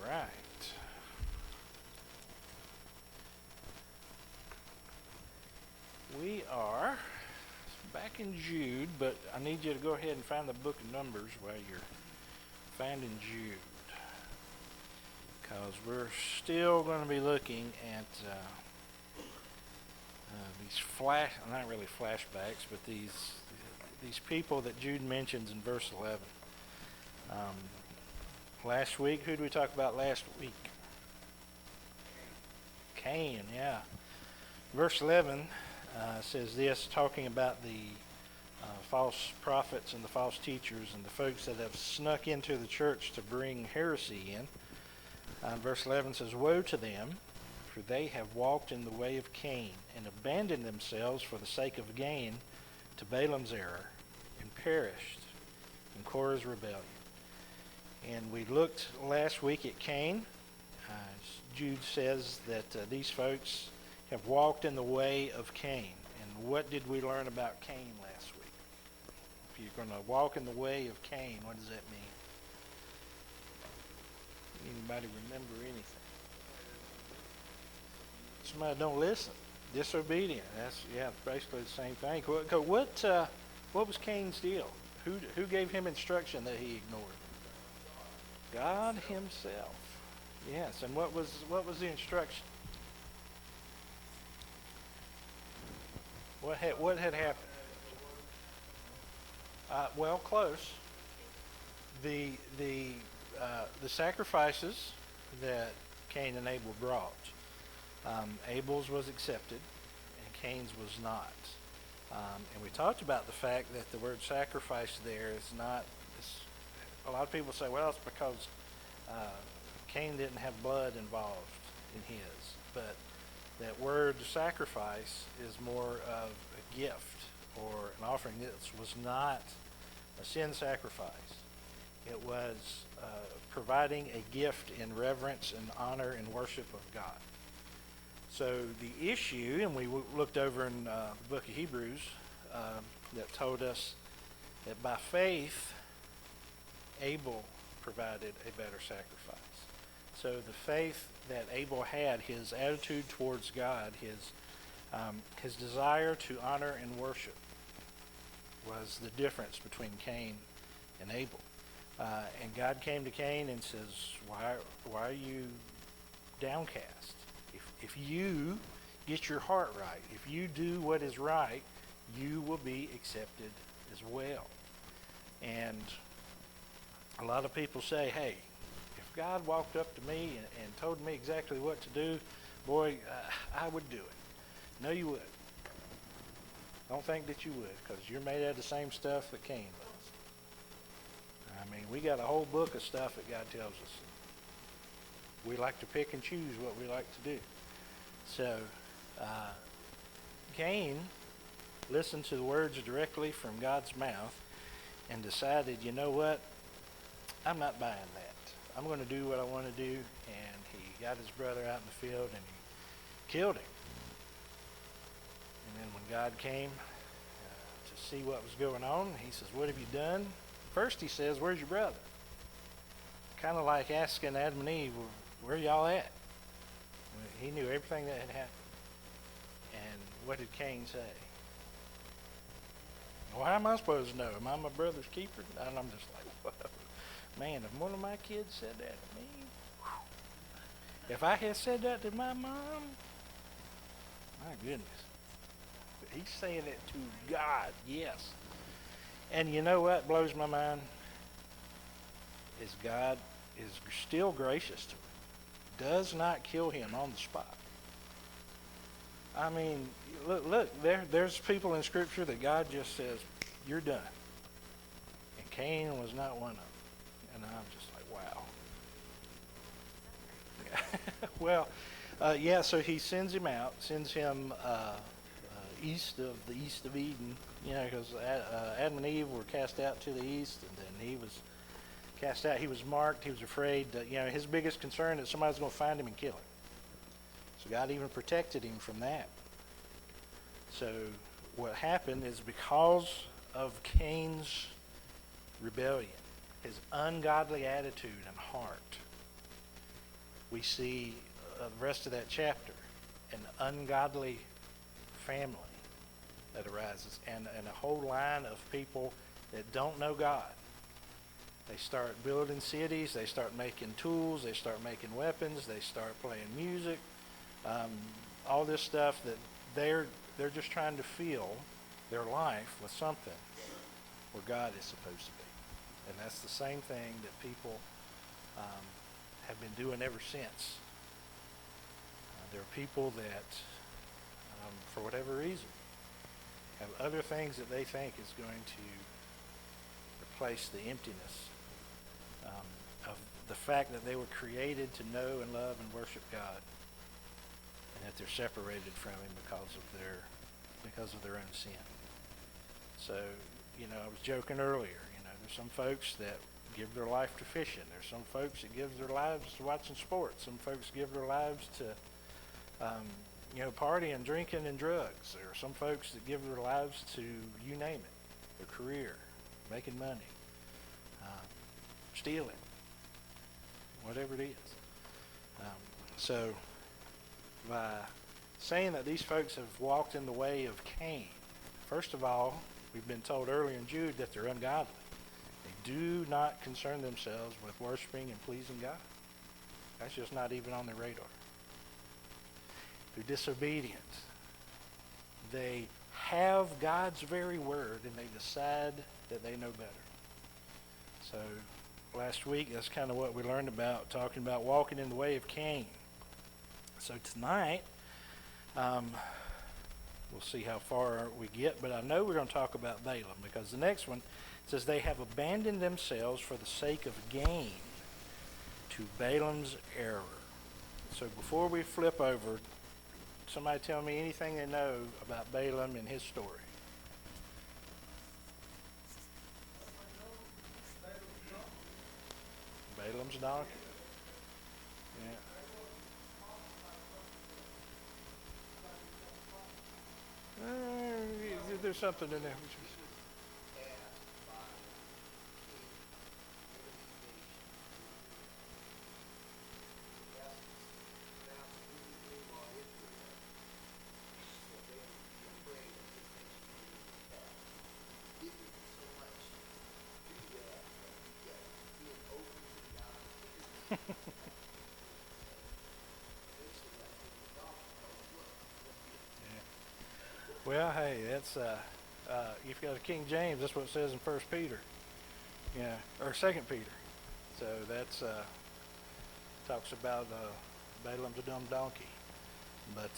All right. We are back in Jude, but I need you to go ahead and find the book of Numbers while you're finding Jude. Because we're still going to be looking at these not really flashbacks, but these people that Jude mentions in verse 11. Last week, who did we talk about last week? Cain, yeah. Verse 11 says this, talking about the false prophets and the false teachers and the folks that have snuck into the church to bring heresy in. Verse 11 says, "Woe to them, for they have walked in the way of Cain and abandoned themselves for the sake of gain to Balaam's error and perished in Korah's rebellion." And we looked last week at Cain. Jude says that these folks have walked in the way of Cain. And what did we learn about Cain last week? If you're going to walk in the way of Cain, what does that mean? Anybody remember anything? Somebody don't listen. Disobedient. That's basically the same thing. What was Cain's deal? Who gave him instruction that he ignored? God himself. Yes, and what was the instruction? What had happened? Well, close. The sacrifices that Cain and Abel brought, Abel's was accepted, and Cain's was not. And we talked about the fact that the word sacrifice there is not. A lot of people say, well, it's because Cain didn't have blood involved in his. But that word sacrifice is more of a gift or an offering. This was not a sin sacrifice. It was providing a gift in reverence and honor and worship of God. So the issue, and we looked over in the book of Hebrews that told us that by faith, Abel provided a better sacrifice. So the faith that Abel had, his attitude towards God, his desire to honor and worship, was the difference between Cain and Abel. And God came to Cain and says, why are you downcast? If you get your heart right, if you do what is right, you will be accepted as well. And a lot of people say, hey, if God walked up to me and told me exactly what to do, boy, I would do it. No, you would. Don't think that you would, because you're made out of the same stuff that Cain was. I mean, we got a whole book of stuff that God tells us. We like to pick and choose what we like to do. So, Cain listened to the words directly from God's mouth and decided, you know what? I'm not buying that. I'm going to do what I want to do. And he got his brother out in the field and he killed him. And then when God came to see what was going on, he says, what have you done? First he says, where's your brother? Kind of like asking Adam and Eve, where y'all at? He knew everything that had happened. And what did Cain say? Well, how am I supposed to know? Am I my brother's keeper? And I'm just like, whoa. Man, if one of my kids said that to me, whew. If I had said that to my mom, my goodness. But he's saying it to God, yes. And you know what blows my mind? Is God is still gracious to him. Does not kill him on the spot. I mean, look, there's people in Scripture that God just says, you're done. And Cain was not one of them. And I'm just like, wow. Well, so he sends him out, sends him east of Eden, because Adam and Eve were cast out to the east, and then he was cast out. He was marked. He was afraid that, his biggest concern is somebody's going to find him and kill him. So God even protected him from that. So what happened is because of Cain's rebellion, his ungodly attitude and heart, we see the rest of that chapter, an ungodly family that arises, and a whole line of people that don't know God. They start building cities, they start making tools, they start making weapons, they start playing music, all this stuff that they're just trying to fill their life with something where God is supposed to be. And that's the same thing that people have been doing ever since. There are people that, for whatever reason, have other things that they think is going to replace the emptiness of the fact that they were created to know and love and worship God, and that they're separated from Him because of their own sin. So, I was joking earlier. There's some folks that give their life to fishing. There's some folks that give their lives to watching sports. Some folks give their lives to partying, drinking, and drugs. There are some folks that give their lives to, you name it, their career, making money, stealing, whatever it is. So by saying that these folks have walked in the way of Cain, first of all, we've been told earlier in Jude that they're ungodly. They do not concern themselves with worshiping and pleasing God. That's just not even on their radar. They're disobedient. They have God's very word, and they decide that they know better. So last week, that's kind of what we learned about, talking about walking in the way of Cain. So tonight, we'll see how far we get, but I know we're going to talk about Balaam, because the next one says they have abandoned themselves for the sake of gain to Balaam's error. So before we flip over, somebody tell me anything they know about Balaam and his story. Balaam's donkey. Yeah. There's something in there. Well, hey, that's you've got a King James. That's what it says in First Peter, or Second Peter. So that's talks about Balaam's a dumb donkey. But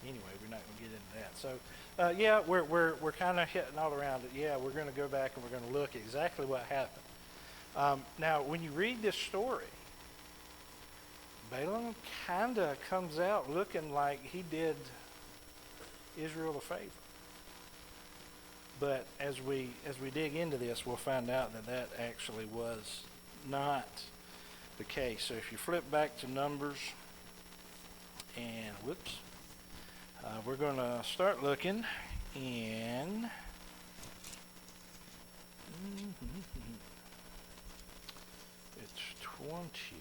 anyway, we're not going to get into that. So we're kind of hitting all around it. Yeah, we're going to go back and we're going to look at exactly what happened. Now, when you read this story, Balaam kind of comes out looking like he did Israel a favor. But as we dig into this, we'll find out that actually was not the case. So if you flip back to Numbers, and we're going to start looking in it's 25.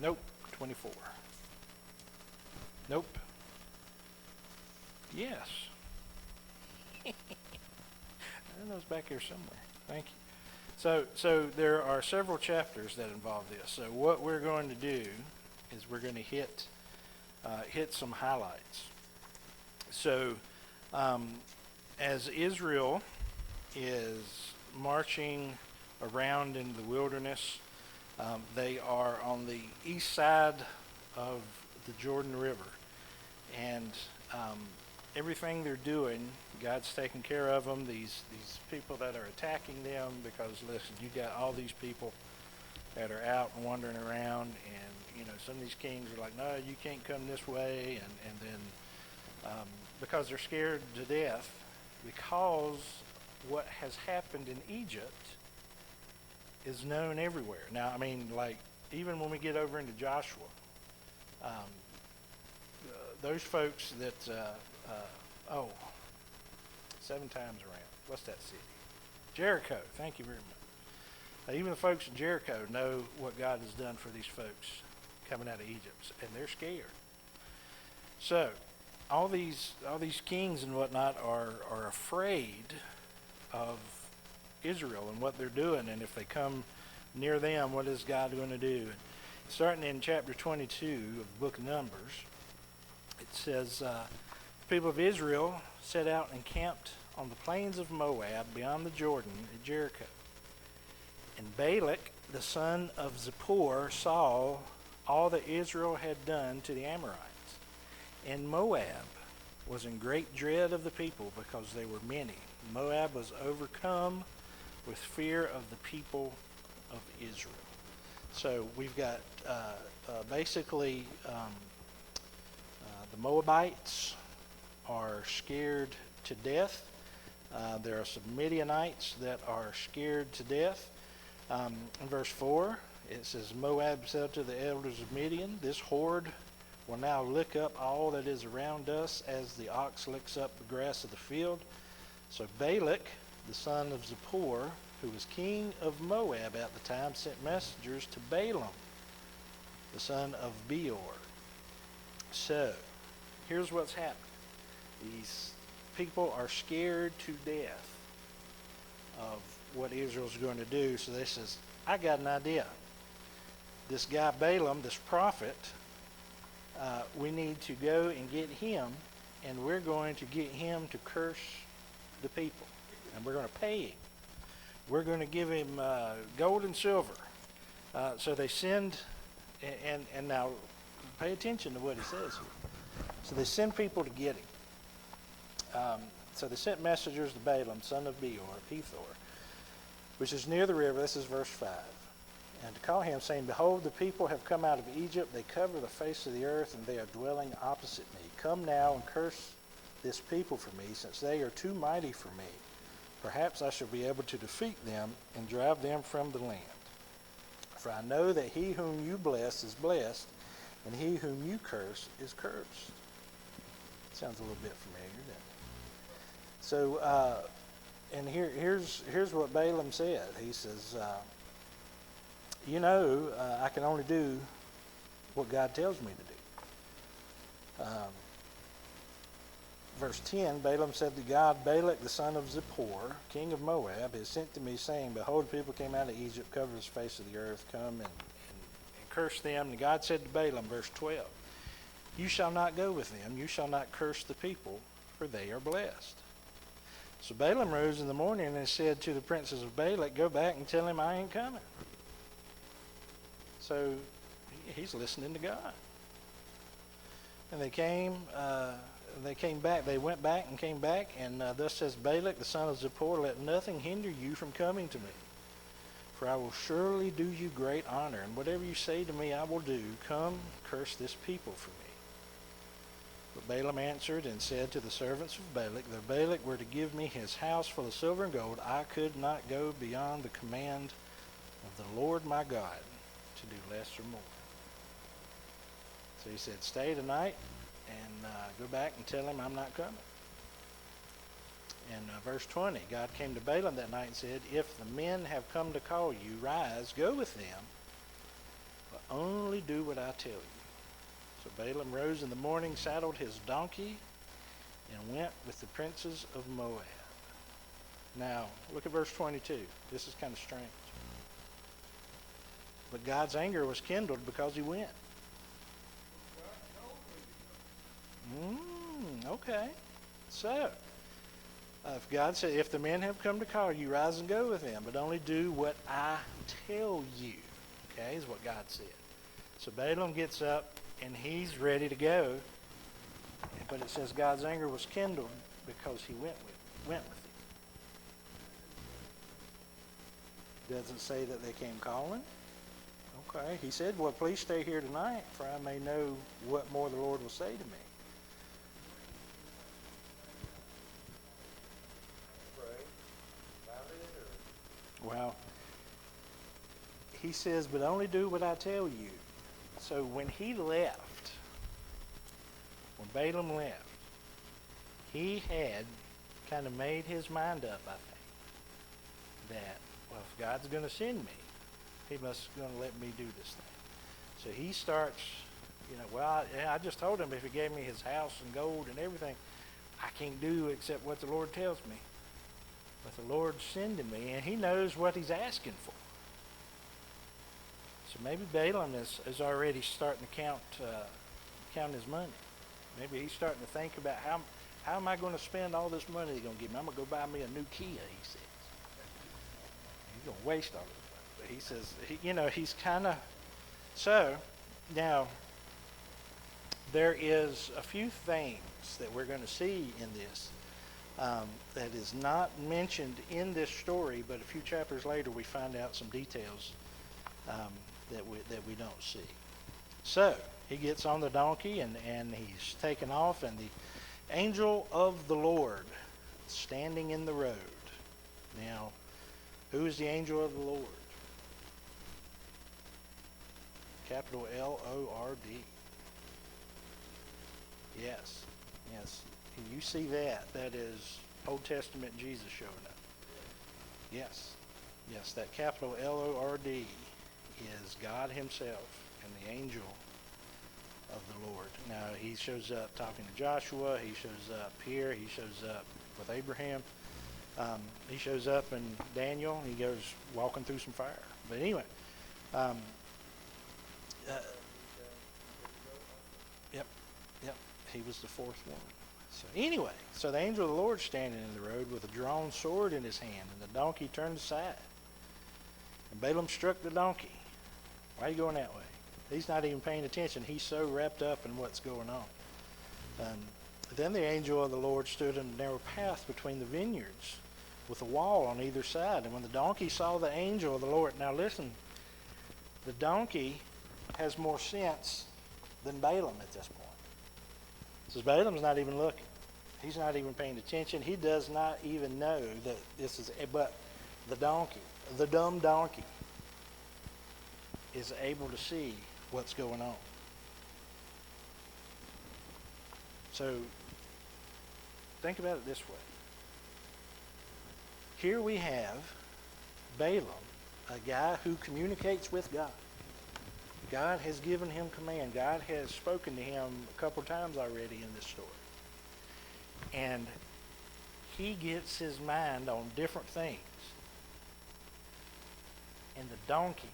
Nope, 24. Nope. Yes. I know it's back here somewhere. Thank you. So there are several chapters that involve this. So what we're going to do is we're going to hit some highlights. So as Israel is marching around in the wilderness, they are on the east side of the Jordan River, and everything they're doing, God's taking care of them. These people that are attacking them, because listen, you got all these people that are out and wandering around, and some of these kings are like, no, you can't come this way, and then because they're scared to death, because what has happened in Egypt is known everywhere. Now, I mean, like, even when we get over into Joshua, those folks that 7 times around. What's that city? Jericho. Thank you very Even the folks in Jericho know what God has done for these folks coming out of Egypt, and they're scared. So, all these kings and whatnot are afraid of Israel and what they're doing, and if they come near them, what is God going to do? And starting in chapter 22 of the book of Numbers, it says, the people of Israel set out and camped on the plains of Moab beyond the Jordan at Jericho. And Balak, the son of Zippor, saw all that Israel had done to the Amorites. And Moab was in great dread of the people because they were many. Moab was overcome with fear of the people of Israel. So we've got basically the Moabites are scared to death. There are some Midianites that are scared to death. In verse 4, it says, Moab said to the elders of Midian, this horde will now lick up all that is around us as the ox licks up the grass of the field. So Balak, the son of Zippor, who was king of Moab at the time, sent messengers to Balaam, the son of Beor. So, here's what's happening. These people are scared to death of what Israel's going to do. So they says, I got an idea. This guy Balaam, this prophet, we need to go and get him, and we're going to get him to curse the people. And we're going to pay him. We're going to give him gold and silver. So they send, and now pay attention to what he says here. So they send people to get him. So they sent messengers to Balaam, son of Beor, which is near the river. This is verse 5. And to call him, saying, behold, the people have come out of Egypt. They cover the face of the earth, and they are dwelling opposite me. Come now and curse this people for me, since they are too mighty for me. Perhaps I shall be able to defeat them and drive them from the land. For I know that he whom you bless is blessed, and he whom you curse is cursed. Sounds a little bit familiar, doesn't it? So, and here's what Balaam said. He says, I can only do what God tells me to do. Verse 10, Balaam said to God, Balak, the son of Zippor, king of Moab, has sent to me, saying, behold, people came out of Egypt, cover the face of the earth, come and curse them. And God said to Balaam, verse 12, you shall not go with them, you shall not curse the people, for they are blessed. So Balaam rose in the morning and said to the princes of Balak, go back and tell him I ain't coming. So he's listening to God. And they came back. They went back and came back, and thus says Balak, the son of Zippor, let nothing hinder you from coming to me. For I will surely do you great honor, and whatever you say to me I will do. Come, curse this people for me. But Balaam answered and said to the servants of Balak, though Balak were to give me his house full of silver and gold, I could not go beyond the command of the Lord my God to do less or more. So he said, stay tonight and go back and tell him I'm not coming. In verse 20, God came to Balaam that night and said, if the men have come to call you, rise, go with them, but only do what I tell you. So Balaam rose in the morning, saddled his donkey, and went with the princes of Moab. Now, look at verse 22. This is kind of strange. But God's anger was kindled because he went. Okay. So, if God said, if the men have come to call you, rise and go with them, but only do what I tell you. Okay, is what God said. So Balaam gets up and he's ready to go. But it says God's anger was kindled because he went with him. Doesn't say that they came calling. Okay. He said, well, please stay here tonight, for I may know what more the Lord will say to me. Well, he says, but only do what I tell you. So when he left, when Balaam left, he had kind of made his mind up, I think, that, well, if God's going to send me. He must going to let me do this thing. So he starts, I just told him if he gave me his house and gold and everything, I can't do except what the Lord tells me. But the Lord's sending me, and he knows what he's asking for. So maybe Balaam is already starting to count his money. Maybe he's starting to think about how am I going to spend all this money he's going to give me? I'm going to go buy me a new Kia, he says. He's going to waste all of it. But he says, he's kind of... So, now, there is a few things that we're going to see in this that is not mentioned in this story, but a few chapters later we find out some details that we don't see. So, he gets on the donkey and he's taken off, and the angel of the Lord standing in the road. Now, who is the angel of the Lord? Capital L-O-R-D. Yes. You see that. That is Old Testament Jesus showing up. Yes, that capital L-O-R-D is God himself and the angel of the Lord. Now, he shows up talking to Joshua. He shows up here. He shows up with Abraham. He shows up in Daniel. He goes walking through some fire. But anyway, Yep. He was the fourth one. So anyway, the angel of the Lord standing in the road with a drawn sword in his hand, and the donkey turned aside. And Balaam struck the donkey. Why are you going that way? He's not even paying attention. He's so wrapped up in what's going on. Then the angel of the Lord stood in a narrow path between the vineyards with a wall on either side. And when the donkey saw the angel of the Lord... Now listen, the donkey has more sense than Balaam at this point. So Balaam's not even looking. He's not even paying attention. He does not even know that this is... But the donkey, the dumb donkey, is able to see what's going on. So think about it this way. Here we have Balaam, a guy who communicates with God. God has given him command. God has spoken to him a couple times already in this story. And he gets his mind on different things. And the donkey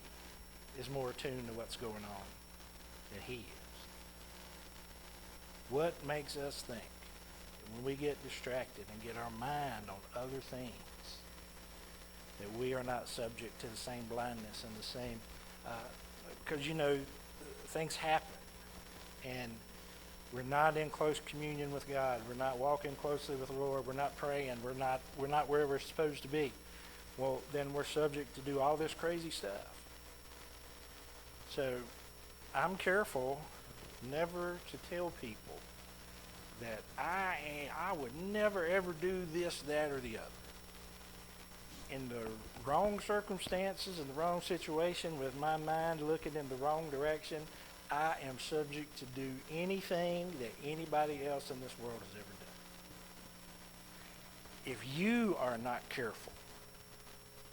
is more attuned to what's going on than he is. What makes us think that when we get distracted and get our mind on other things, that we are not subject to the same blindness and the same... because, things happen. And we're not in close communion with God. We're not walking closely with the Lord. We're not praying. We're not where we're supposed to be. Well, then we're subject to do all this crazy stuff. So I'm careful never to tell people that I would never ever do this, that, or the other. In the wrong circumstances, in the wrong situation, with my mind looking in the wrong direction, I am subject to do anything that anybody else in this world has ever done. If you are not careful,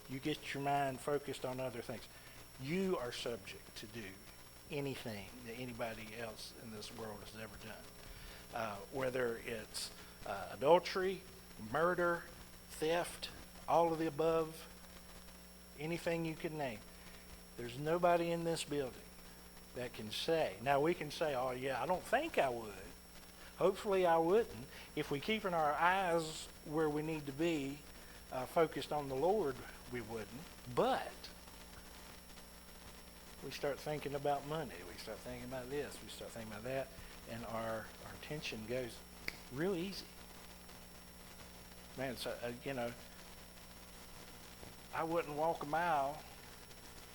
you get your mind focused on other things, you are subject to do anything that anybody else in this world has ever done. Whether it's adultery, murder, theft, all of the above, anything you can name. There's nobody in this building that can say. Now we can say, oh yeah, I don't think I would. Hopefully I wouldn't. If we keep our eyes where we need to be, focused on the Lord, we wouldn't. But we start thinking about money. We start thinking about this. We start thinking about that. And our attention goes real easy. Man, so, I wouldn't walk a mile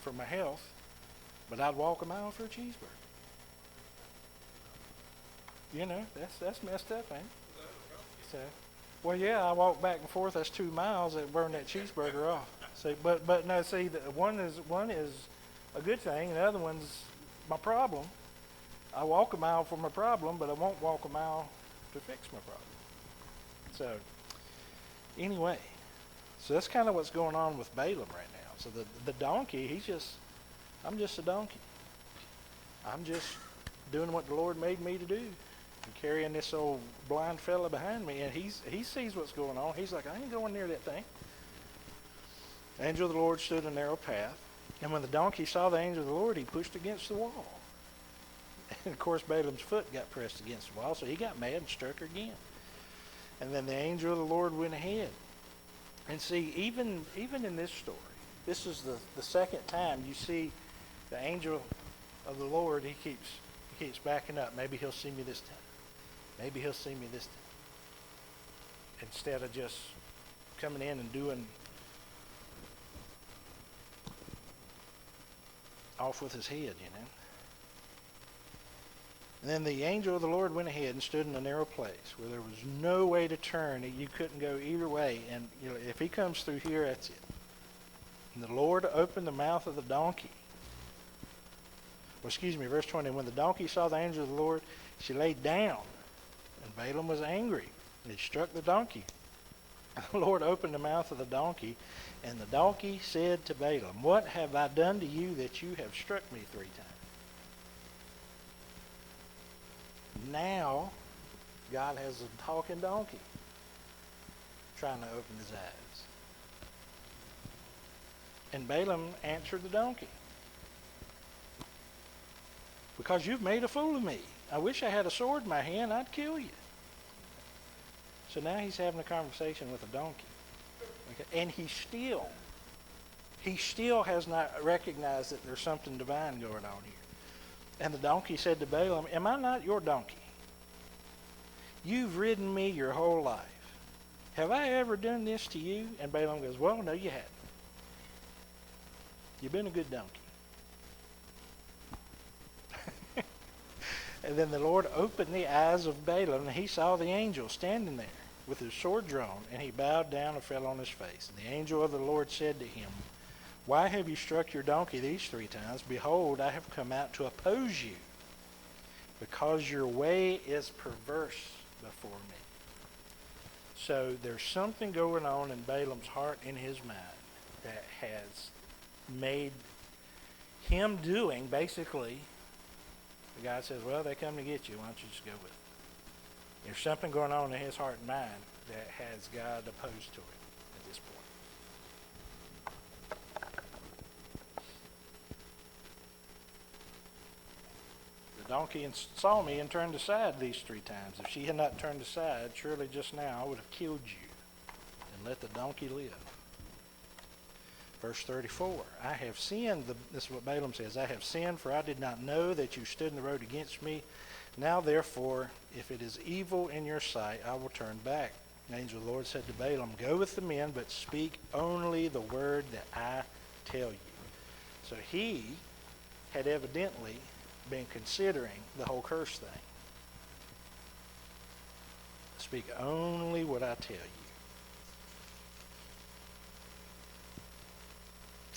for my health, but I'd walk a mile for a cheeseburger. That's messed up, ain't it? So, well, yeah, I walk back and forth. That's 2 miles that burn that cheeseburger off. See, but no, see, one is a good thing, and the other one's my problem. I walk a mile for my problem, but I won't walk a mile to fix my problem. So, anyway. So that's kind of what's going on with Balaam right now. So the donkey, I'm just a donkey. I'm just doing what the Lord made me to do. And carrying this old blind fella behind me, and he sees what's going on. He's like, I ain't going near that thing. The angel of the Lord stood in a narrow path, and when the donkey saw the angel of the Lord, he pushed against the wall. And of course, Balaam's foot got pressed against the wall, so he got mad and struck her again. And then the angel of the Lord went ahead. And see, even in this story, this is the second time you see the angel of the Lord. He keeps backing up. Maybe he'll see me this time. Maybe he'll see me this time. Instead of just coming in and doing off with his head, you know. And then the angel of the Lord went ahead and stood in a narrow place where there was no way to turn. You couldn't go either way. And if he comes through here, that's it. And the Lord opened the mouth of the donkey. Verse 20. When the donkey saw the angel of the Lord, she laid down. And Balaam was angry. And he struck the donkey. The Lord opened the mouth of the donkey. And the donkey said to Balaam, what have I done to you that you have struck me 3 times? Now, God has a talking donkey trying to open his eyes. And Balaam answered the donkey, because you've made a fool of me. I wish I had a sword in my hand, I'd kill you. So now he's having a conversation with a donkey. Okay? And he still has not recognized that there's something divine going on here. And the donkey said to Balaam, am I not your donkey? You've ridden me your whole life. Have I ever done this to you? And Balaam goes, well, no, you haven't. You've been a good donkey. And then the Lord opened the eyes of Balaam, and he saw the angel standing there with his sword drawn, and he bowed down and fell on his face. And the angel of the Lord said to him, why have you struck your donkey these 3 times? Behold, I have come out to oppose you, because your way is perverse before me. So there's something going on in Balaam's heart, in his mind, that has made him doing, basically, the guy says, well, they come to get you. Why don't you just go with them? There's something going on in his heart and mind that has God opposed to it at this point. The donkey saw me and turned aside these 3 times. If she had not turned aside, surely just now I would have killed you and let the donkey live. Verse 34, I have sinned, this is what Balaam says, I have sinned, for I did not know that you stood in the road against me. Now therefore, if it is evil in your sight, I will turn back. The angel of the Lord said to Balaam, go with the men, but speak only the word that I tell you. So he had evidently been considering the whole curse thing. Speak only what I tell you.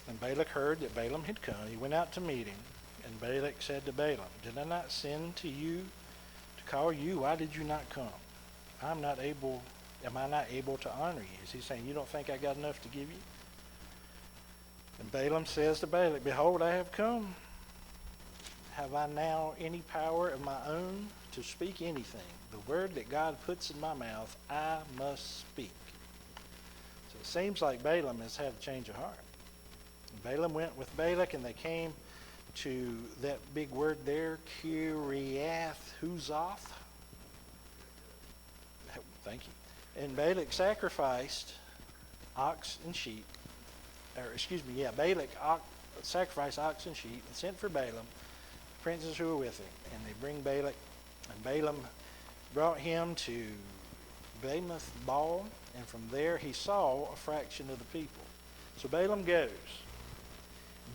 And Balak heard that Balaam had come. He went out to meet him. And Balak said to Balaam, did I not send to you to call you? Why did you not come? Am I not able to honor you? Is he saying, you don't think I got enough to give you? And Balaam says to Balak, behold, I have come. Have I now any power of my own to speak anything? The word that God puts in my mouth, I must speak. So it seems like Balaam has had a change of heart. Balaam went with Balak, and they came to that big word there, Kiriath Huzoth. Thank you. And Balak sacrificed ox and sheep. Balak sacrificed ox and sheep and sent for Balaam, the princes who were with him. And they bring Balak, and Balaam brought him to Bamoth Baal, and from there he saw a fraction of the people. So Balaam goes.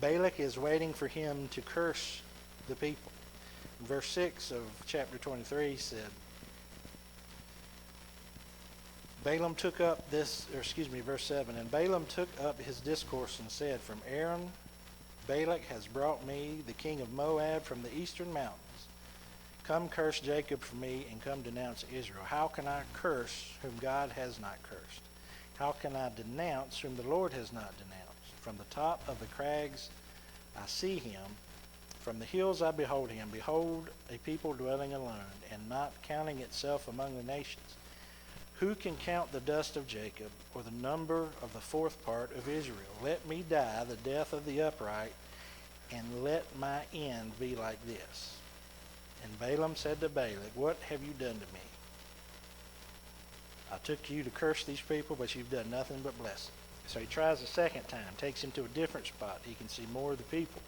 Balak is waiting for him to curse the people. Verse 6 of chapter 23 said, verse 7, and Balaam took up his discourse and said, from Aaron, Balak has brought me, the king of Moab, from the eastern mountains. Come curse Jacob for me, and come denounce Israel. How can I curse whom God has not cursed? How can I denounce whom the Lord has not denounced? From the top of the crags I see him. From the hills I behold him. Behold, a people dwelling alone, and not counting itself among the nations. Who can count the dust of Jacob, or the number of the fourth part of Israel? Let me die the death of the upright, and let my end be like this. And Balaam said to Balak, what have you done to me? I took you to curse these people, but you've done nothing but bless them. So he tries a second time, takes him to a different spot. He can see more of the people.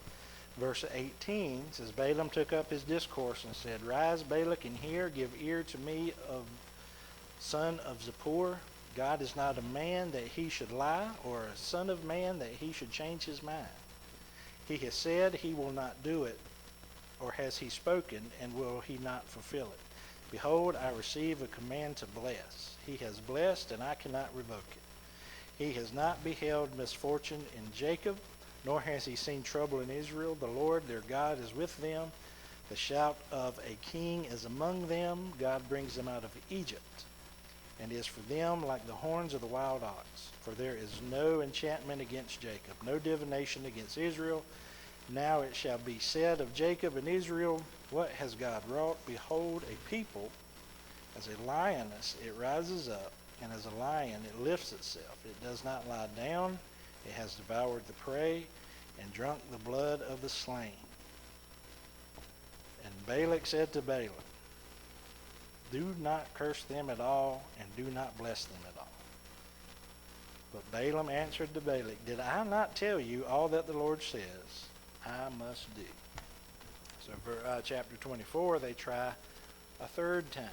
Verse 18 says, Balaam took up his discourse and said, Rise, Balak, and hear, give ear to me, of son of Zippor. God is not a man that he should lie, or a son of man that he should change his mind. He has said he will not do it, or has he spoken, and will he not fulfill it? Behold, I receive a command to bless. He has blessed, and I cannot revoke it. He has not beheld misfortune in Jacob, nor has he seen trouble in Israel. The Lord their God is with them. The shout of a king is among them. God brings them out of Egypt, and is for them like the horns of the wild ox. For there is no enchantment against Jacob, no divination against Israel. Now it shall be said of Jacob and Israel, what has God wrought? Behold, a people, as a lioness it rises up, and as a lion it lifts itself. It does not lie down. It has devoured the prey, and drunk the blood of the slain. And Balak said to Balaam, Do not curse them at all, and do not bless them at all. But Balaam answered to Balak, Did I not tell you all that the Lord says I must do? So for chapter 24, they try a third time.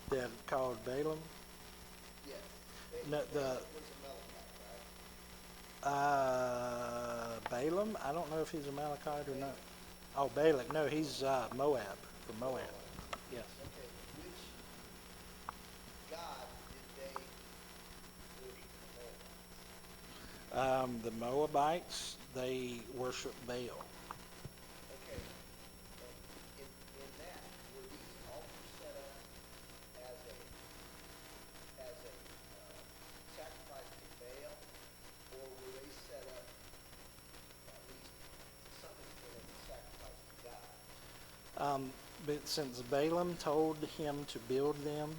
That called Balaam? Yes. No, Balaam? I don't know if he's a Amalekite or not. Oh, Balak. No, he's Moab, from Moab. Yes. Okay. Which God did they worship the Moabites? The Moabites, they worship Baal. Okay. In that, were these altars set up as a sacrifice to Baal, or were they set up at least to some extent as a sacrifice to God? But since Balaam told him to build them,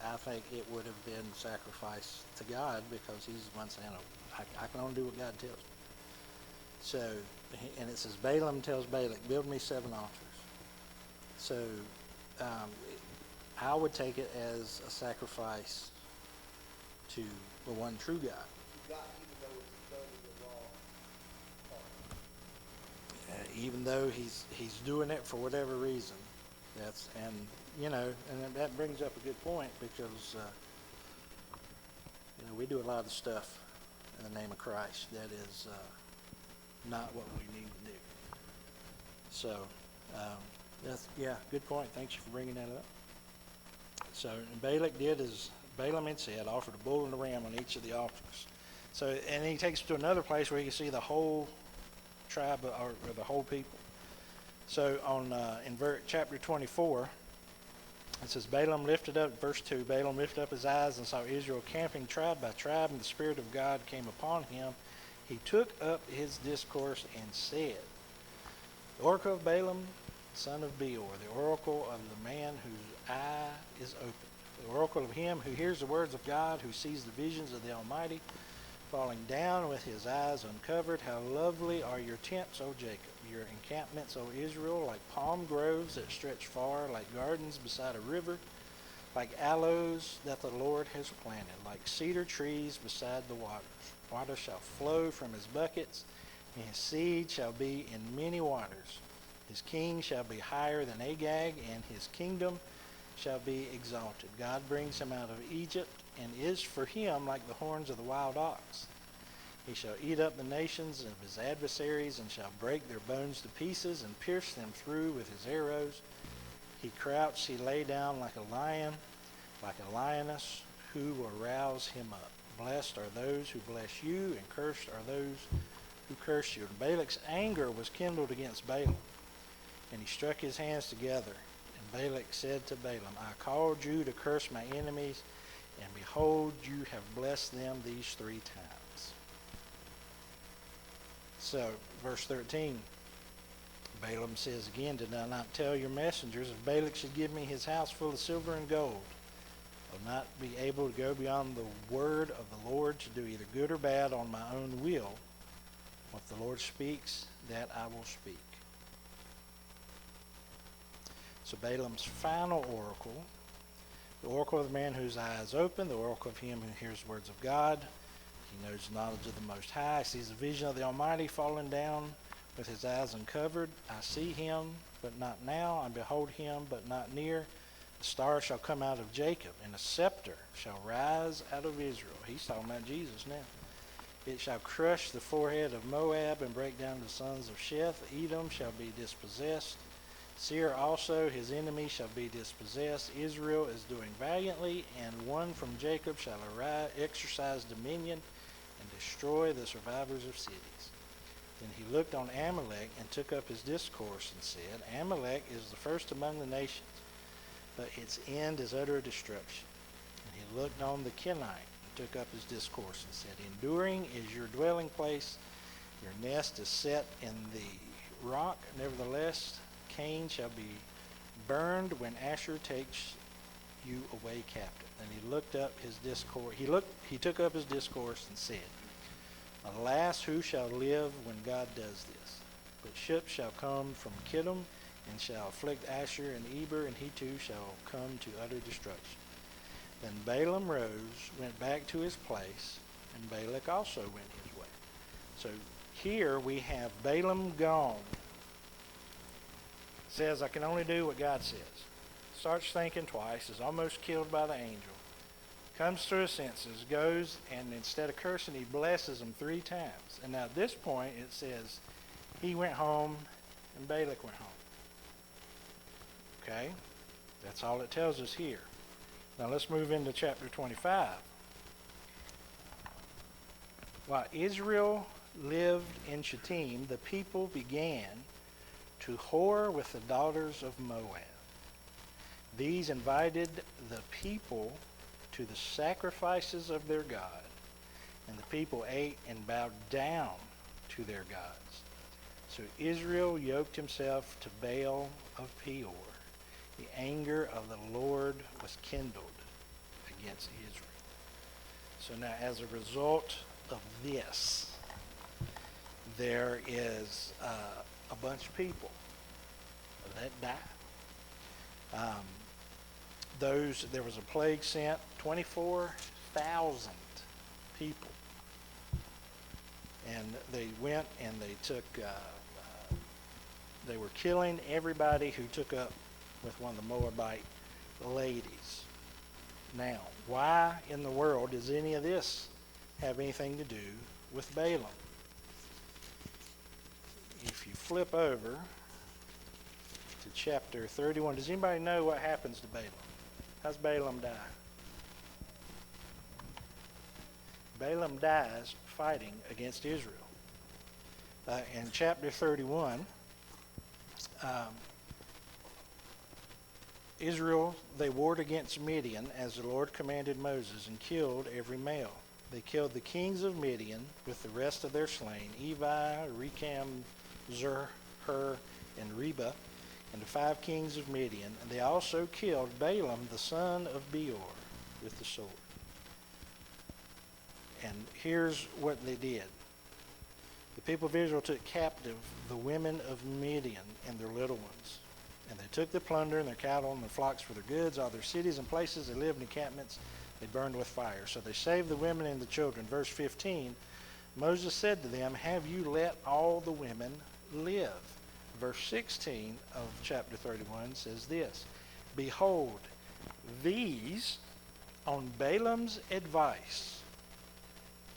I think it would have been sacrifice to God, because he's the one saying, oh, I can only do what God tells me. So, and it says Balaam tells Balak, build me 7 altars. So I would take it as a sacrifice to the one true God. God, even though it's done in the wrong part. Even though he's doing it for whatever reason. And that brings up a good point, because we do a lot of stuff in the name of Christ that is not what we need to do. So good point. Thanks for bringing that up. So Balak did as Balaam had said, offered a bull and a ram on each of the altars. So, and he takes us to another place where you can see the whole tribe, or the whole people. So in chapter 24, it says, Balaam lifted up, verse 2, Balaam lifted up his eyes and saw Israel camping tribe by tribe, and the Spirit of God came upon him. He took up his discourse and said, The oracle of Balaam, son of Beor, the oracle of the man whose eye is open, the oracle of him who hears the words of God, who sees the visions of the Almighty, falling down with his eyes uncovered. How lovely are your tents, O Jacob, your encampments, O Israel, like palm groves that stretch far, like gardens beside a river, like aloes that the Lord has planted, like cedar trees beside the waters. Water shall flow from his buckets, and his seed shall be in many waters. His king shall be higher than Agag, and his kingdom shall be exalted. God brings him out of Egypt, and is for him like the horns of the wild ox. He shall eat up the nations of his adversaries, and shall break their bones to pieces, and pierce them through with his arrows. He crouched, he lay down like a lion, like a lioness, who will rouse him up. Blessed are those who bless you, and cursed are those who curse you. And Balak's anger was kindled against Balaam, and he struck his hands together. And Balak said to Balaam, I called you to curse my enemies, and behold, you have blessed them these 3 times. So, verse 13, Balaam says again, did I not tell your messengers, if Balak should give me his house full of silver and gold, I will not be able to go beyond the word of the Lord to do either good or bad on my own will. What the Lord speaks, that I will speak. So Balaam's final oracle, the oracle of the man whose eye is open, the oracle of him who hears words of God. He knows the knowledge of the Most High. He sees the vision of the Almighty falling down with his eyes uncovered. I see him, but not now. I behold him, but not near. The star shall come out of Jacob, and a scepter shall rise out of Israel. He's talking about Jesus now. It shall crush the forehead of Moab and break down the sons of Sheth. Edom shall be dispossessed. Seir also, his enemy, shall be dispossessed. Israel is doing valiantly, and one from Jacob shall arise, exercise dominion and destroy the survivors of cities. Then he looked on Amalek and took up his discourse and said, Amalek is the first among the nations, but its end is utter destruction. And he looked on the Kenite and took up his discourse and said, enduring is your dwelling place, your nest is set in the rock. Nevertheless, Cain shall be burned when Asher takes you away captive. And he looked up his discourse. He took up his discourse and said, alas, who shall live when God does this? But ships shall come from Kittim, and shall afflict Asher and Eber, and he too shall come to utter destruction. Then Balaam rose, went back to his place, and Balak also went his way. So here we have Balaam gone. Says, I can only do what God says. Starts thinking twice, is almost killed by the angel. Comes to his senses, goes, and instead of cursing, he blesses them 3 times. And now at this point, it says, he went home, and Balak went home. Okay? That's all it tells us here. Now let's move into chapter 25. While Israel lived in Shittim, the people began to whore with the daughters of Moab. These invited the people to the sacrifices of their God, and the people ate and bowed down to their gods. So Israel yoked himself to Baal of Peor. The anger of the Lord was kindled against Israel. So now as a result of this, there is a bunch of people that died. There was a plague sent, 24,000 people. And they went and they took, they were killing everybody who took up with one of the Moabite ladies. Now, why in the world does any of this have anything to do with Balaam? If you flip over to chapter 31, does anybody know what happens to Balaam? How's Balaam die? Balaam dies fighting against Israel. In chapter 31, Israel, they warred against Midian as the Lord commanded Moses, and killed every male. They killed the kings of Midian with the rest of their slain, Evi, Recam, Zur, Hur, and Reba, and the 5 kings of Midian. And they also killed Balaam, the son of Beor, with the sword. And here's what they did. The people of Israel took captive the women of Midian and their little ones. And they took the plunder and their cattle and their flocks for their goods, all their cities and places they lived in encampments, they burned with fire. So they saved the women and the children. Verse 15, Moses said to them, have you let all the women live? Verse 16 of chapter 31 says this, behold, these on Balaam's advice,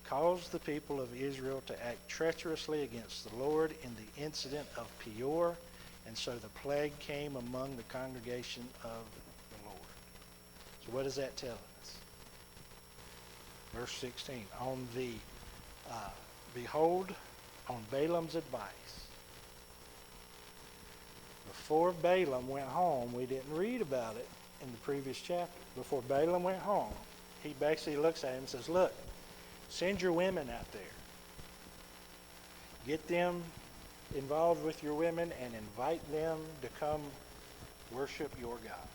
caused the people of Israel to act treacherously against the Lord in the incident of Peor, and so the plague came among the congregation of the Lord. So what is that telling us? Verse 16, behold, on Balaam's advice. Before Balaam went home, we didn't read about it in the previous chapter. Before Balaam went home, he basically looks at him and says, look, send your women out there. Get them involved with your women and invite them to come worship your God.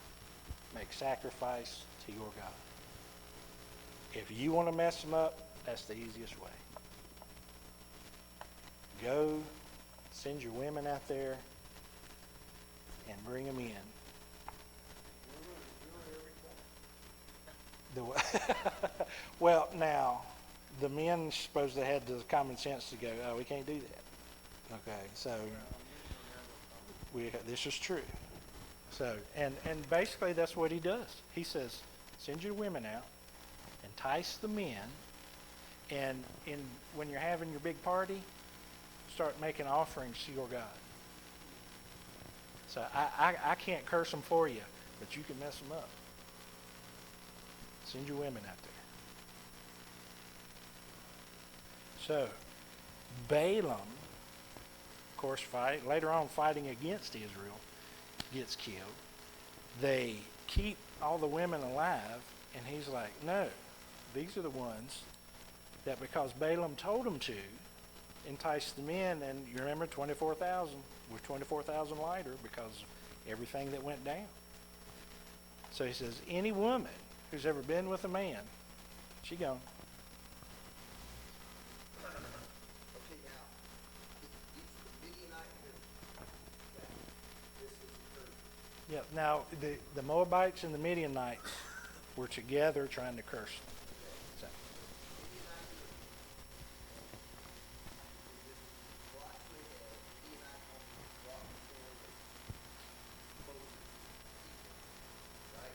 Make sacrifice to your God. If you want to mess them up, that's the easiest way. Go, send your women out there, and bring them in. Well, now, the men supposed to have the common sense to go, oh, we can't do that. Okay, so this is true. So, and basically that's what he does. He says, send your women out, entice the men, and when you're having your big party, start making offerings to your God. So I can't curse them for you, but you can mess them up. Send your women out there. So Balaam, of course, later on fighting against Israel, gets killed. They keep all the women alive, and he's like, no, these are the ones that because Balaam told them to, entice them in, and you remember 24,000 with 24,000 lighter because of everything that went down. So he says, any woman who's ever been with a man, she gone. Okay, now, it's the Midianite women that this is occurring. Yeah. Now the Moabites and the Midianites were together trying to curse them. So, Midianite women. Brought to a head, Midianite women brought before Moses, people, right?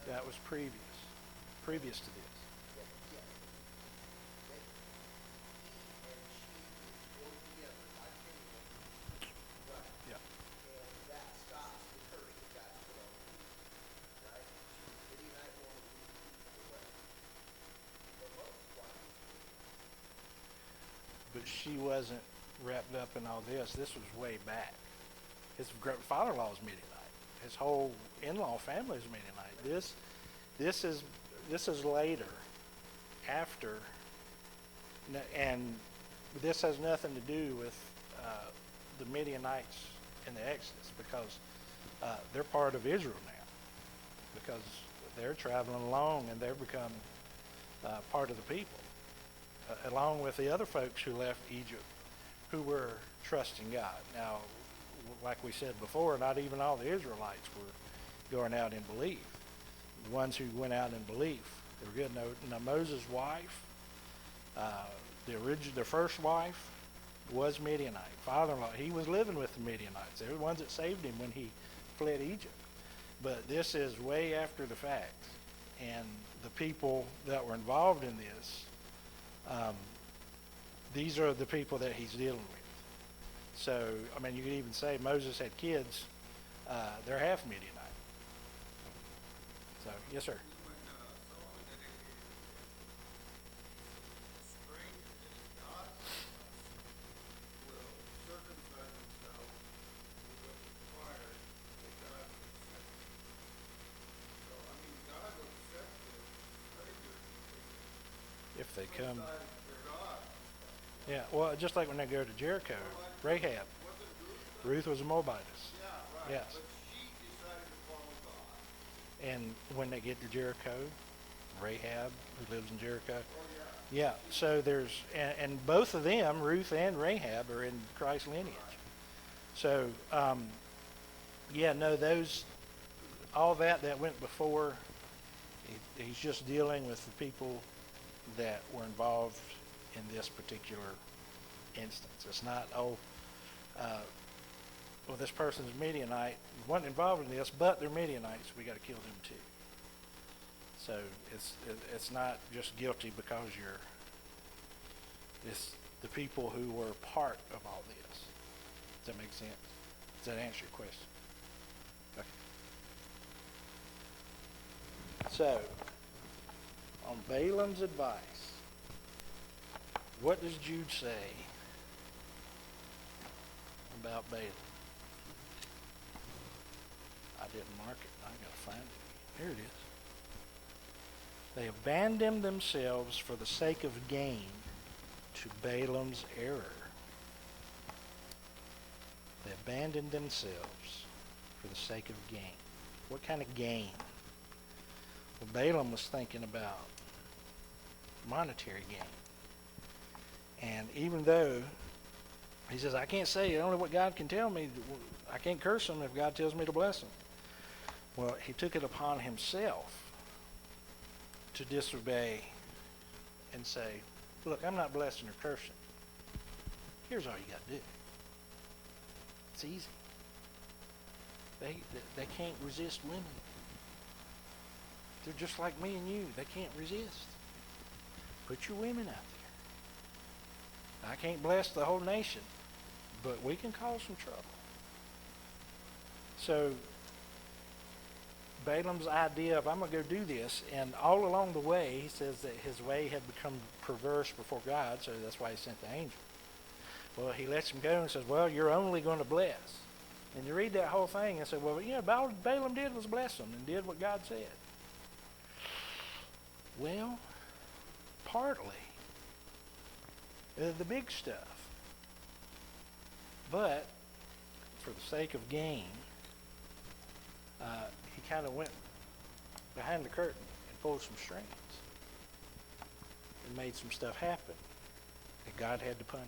that was previous to this. Yeah. And that stops the curse that God's put on the people, right? Midianite woman leads people away. But Moses' wife was Midianite. But she wasn't wrapped up in all this. This was way back. His father-in-law is Midianite. His whole in-law family is Midianite. This is later, after, and this has nothing to do with the Midianites in the Exodus because they're part of Israel now because they're traveling along and they're become part of the people, along with the other folks who left Egypt who were trusting God. Now, like we said before, not even all the Israelites were going out in belief. The ones who went out in belief, they were good. Now Moses' wife, the first wife, was Midianite. Father-in-law, he was living with the Midianites. They were the ones that saved him when he fled Egypt. But this is way after the fact, and the people that were involved in this, these are the people that he's dealing with. So, I mean, you could even say Moses had kids. They're half Midianite. So, yes, sir. If they come. Yeah, well, just like when they go to Jericho, Rahab. Ruth was a Moabitess. Yes. And when they get to Jericho, Rahab, who lives in Jericho. Yeah, so there's, and both of them, Ruth and Rahab, are in Christ's lineage. So, all that went before, he's just dealing with the people that were involved in this particular instance. It's not, well, this person's Midianite, wasn't involved in this, but they're Midianites, we got to kill them too. So it's not just guilty because it's the people who were part of all this. Does that make sense? Does that answer your question? Okay. So, on Balaam's advice, what does Jude say about Balaam? I didn't mark it. I gotta find it. Here it is. They abandoned themselves for the sake of gain to Balaam's error. They abandoned themselves for the sake of gain. What kind of gain? Well, Balaam was thinking about monetary gain. And even though he says, I can't say only what God can tell me, I can't curse him if God tells me to bless him. Well, he took it upon himself to disobey and say, look, I'm not blessing or cursing. Here's all you got to do. It's easy. They can't resist women. They're just like me and you. They can't resist. Put your women out there. I can't bless the whole nation, but we can cause some trouble. So Balaam's idea of, I'm going to go do this, and all along the way, he says that his way had become perverse before God, so that's why he sent the angel. Well, he lets him go and says, well, you're only going to bless. And you read that whole thing and say, well, all Balaam did was bless them and did what God said. Well, partly. The big stuff. But, for the sake of gain, he kind of went behind the curtain and pulled some strings and made some stuff happen that God had to punish.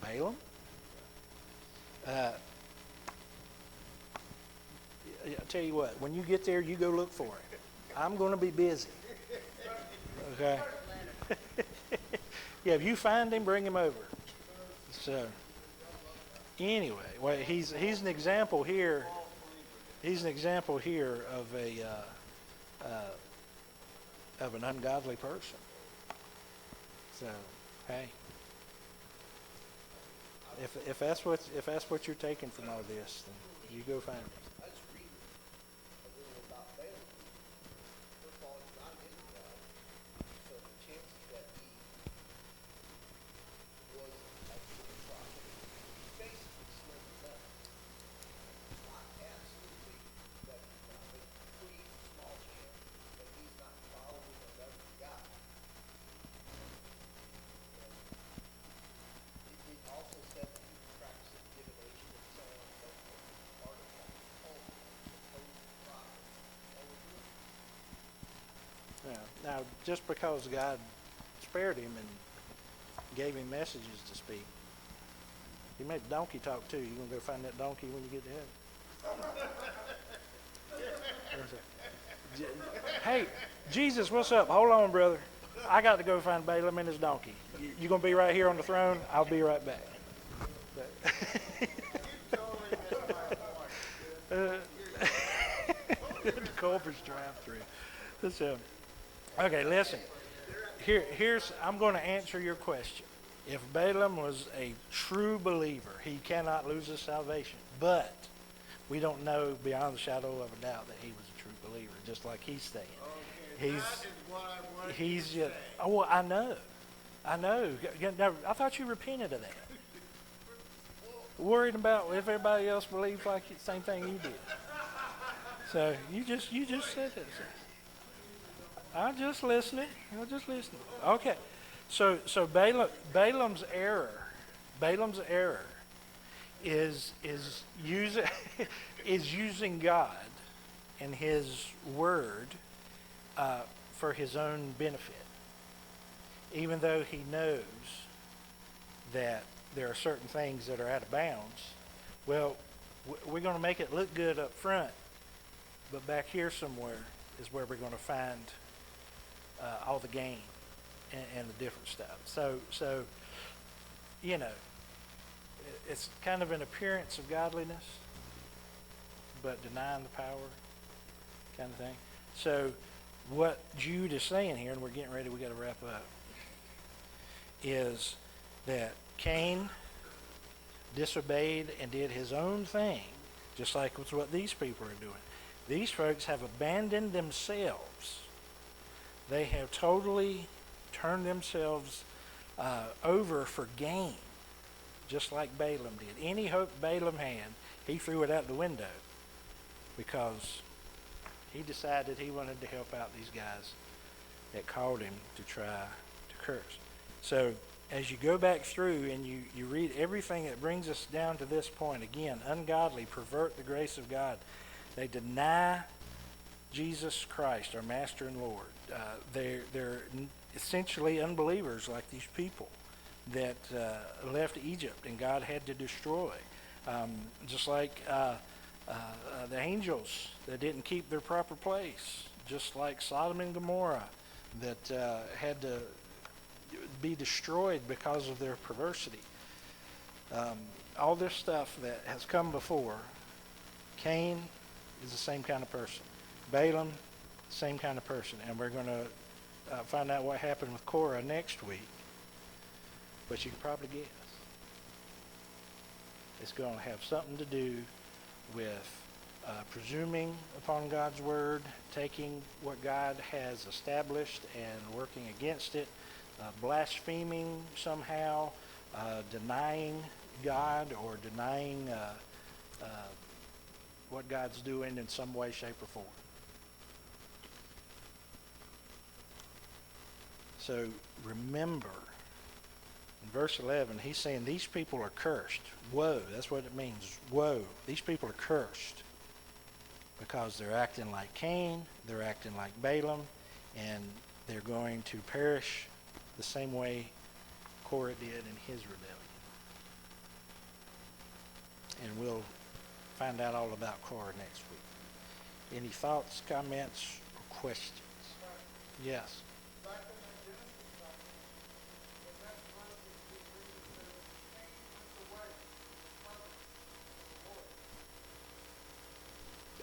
Balaam? I tell you what, when you get there, you go look for it. I'm going to be busy. Okay? Yeah, if you find him, bring him over. So, anyway, well, he's an example here. He's an example here of an ungodly person. So, hey, if that's what you're taking from all this, then you go find him. Let's read a little about Balaam. First of all, he's not an Israelite, so the chances that he was of the tribe is basically slim to none. Not absolutely that he's not, but pretty small chance that he's not following or loving God. It also said that he was practicing divination and so on and so forth. Part of that cult, supposed prophet, all was doing. Yeah. Now, just because God spared him and gave him messages to speak, he made donkey talk too. You gonna go find that donkey when you get to heaven? Hey, Jesus, what's up? Hold on, brother. I got to go find Balaam and his donkey. You gonna be right here on the throne? I'll be right back. The Culver's drive-through. So, okay, listen. Here's I'm going to answer your question. If Balaam was a true believer, he cannot lose his salvation. But we don't know beyond the shadow of a doubt that he was a true believer, just like he's saying. Okay, that is what I wanted you to say. Oh, well, I know. Now, I thought you repented of that. Worried about if everybody else believes like the same thing you did. So you just said that. I'm just listening. Okay. So Balaam's error is using God and his word for his own benefit, even though he knows that there are certain things that are out of bounds. Well, we're going to make it look good up front, but back here somewhere is where we're going to find all the gain and the different stuff. So it's kind of an appearance of godliness, but denying the power kind of thing. So what Jude is saying here, and we're getting ready, we got to wrap up, is that Cain disobeyed and did his own thing, just like it's what these people are doing. These folks have abandoned themselves. They have totally turned themselves over for gain, just like Balaam did. Any hope Balaam had, he threw it out the window because he decided he wanted to help out these guys that called him to try to curse. So as you go back through and you read everything that brings us down to this point, again, ungodly, pervert the grace of God. They deny Jesus Christ, our Master and Lord. They're essentially unbelievers like these people that left Egypt and God had to destroy. Just like the angels that didn't keep their proper place. Just like Sodom and Gomorrah that had to be destroyed because of their perversity. All this stuff that has come before, Cain is the same kind of person. Balaam, same kind of person. And we're going to find out what happened with Korah next week. But you can probably guess. It's going to have something to do with presuming upon God's word, taking what God has established and working against it, blaspheming somehow, denying God or denying what God's doing in some way, shape, or form. So remember, in verse 11, he's saying these people are cursed. Woe, that's what it means. Woe, these people are cursed because they're acting like Cain, they're acting like Balaam, and they're going to perish the same way Korah did in his rebellion. And we'll find out all about Korah next week. Any thoughts, comments, or questions? Yes. Back in that Genesis chapter, the next verse that we read, it says, Cain went away from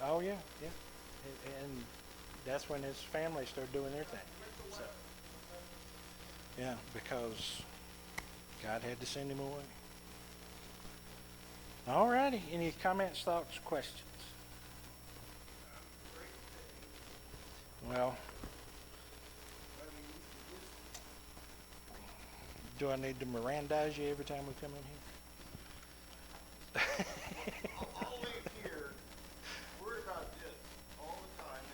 the Lord. Oh, yeah, yeah. And that's when his family started doing their thing. So, yeah, because God had to send him away. All righty. Any comments, thoughts, questions? Well, do I need to Mirandize you every time we come in here? I'll leave here, worry about this all the time,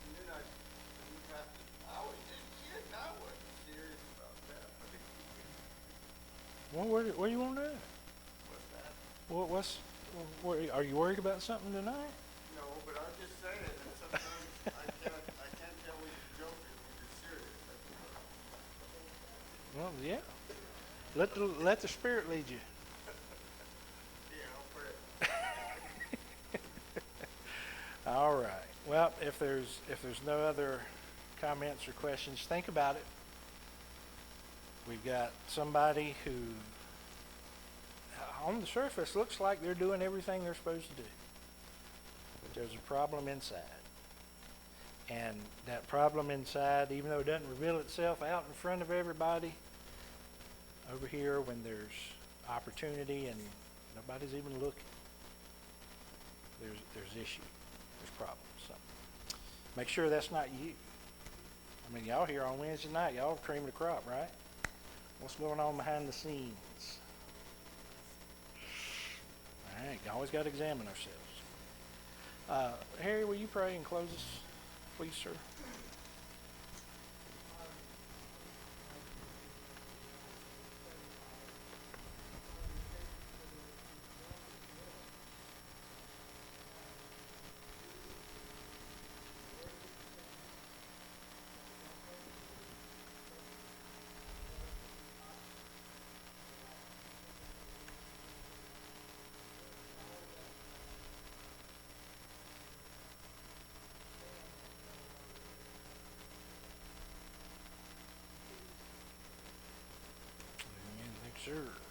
and then you have to, I was just kidding, I wasn't serious about that. Well, what do you want to do? What's that? Are you worried about something tonight? No, but I'm just saying that sometimes I can't tell when you're joking when you're serious. Well, yeah. Let the Spirit lead you. Yeah, I'll pray. All right. Well, if there's no other comments or questions, think about it. We've got somebody who, on the surface, looks like they're doing everything they're supposed to do. But there's a problem inside. And that problem inside, even though it doesn't reveal itself out in front of everybody, over here when there's opportunity and nobody's even looking, there's issue, there's problems. So make sure that's not you. I mean, y'all here on Wednesday night, y'all cream of the crop, right? What's going on behind the scenes? All right, you always got to examine ourselves. Harry, will you pray and close us, please, sir? Amen. Thanks, sir.